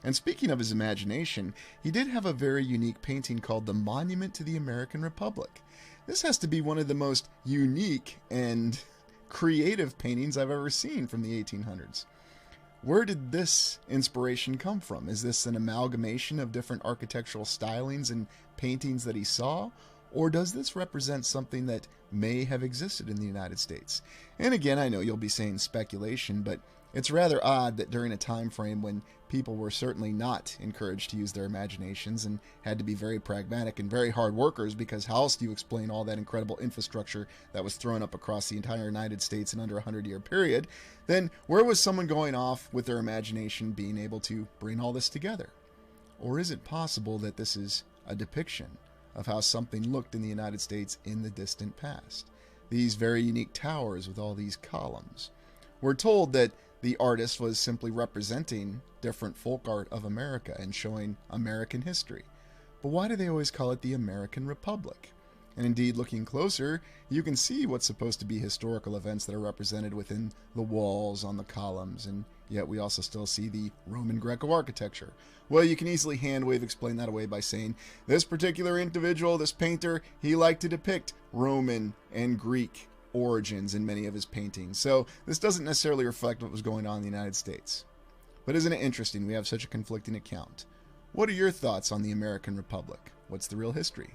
And speaking of his imagination, he did have a very unique painting called The Monument to the American Republic. This has to be one of the most unique and creative paintings I've ever seen from the 1800s. Where did this inspiration come from? Is this an amalgamation of different architectural stylings and paintings that he saw? Or does this represent something that may have existed in the United States? And again, I know you'll be saying speculation, but it's rather odd that during a time frame when people were certainly not encouraged to use their imaginations and had to be very pragmatic and very hard workers, because how else do you explain all that incredible infrastructure that was thrown up across the entire United States in under a 100-year period, then where was someone going off with their imagination being able to bring all this together? Or is it possible that this is a depiction of how something looked in the United States in the distant past? These very unique towers with all these columns. We're told that the artist was simply representing different folk art of America and showing American history. But why do they always call it the American Republic? And indeed, looking closer, you can see what's supposed to be historical events that are represented within the walls, on the columns, and yet we also still see the Roman Greco architecture. Well, you can easily hand-wave explain that away by saying, this particular individual, this painter, he liked to depict Roman and Greek origins in many of his paintings. So this doesn't necessarily reflect what was going on in the United States. But isn't it interesting we have such a conflicting account? What are your thoughts on the American Republic? What's the real history?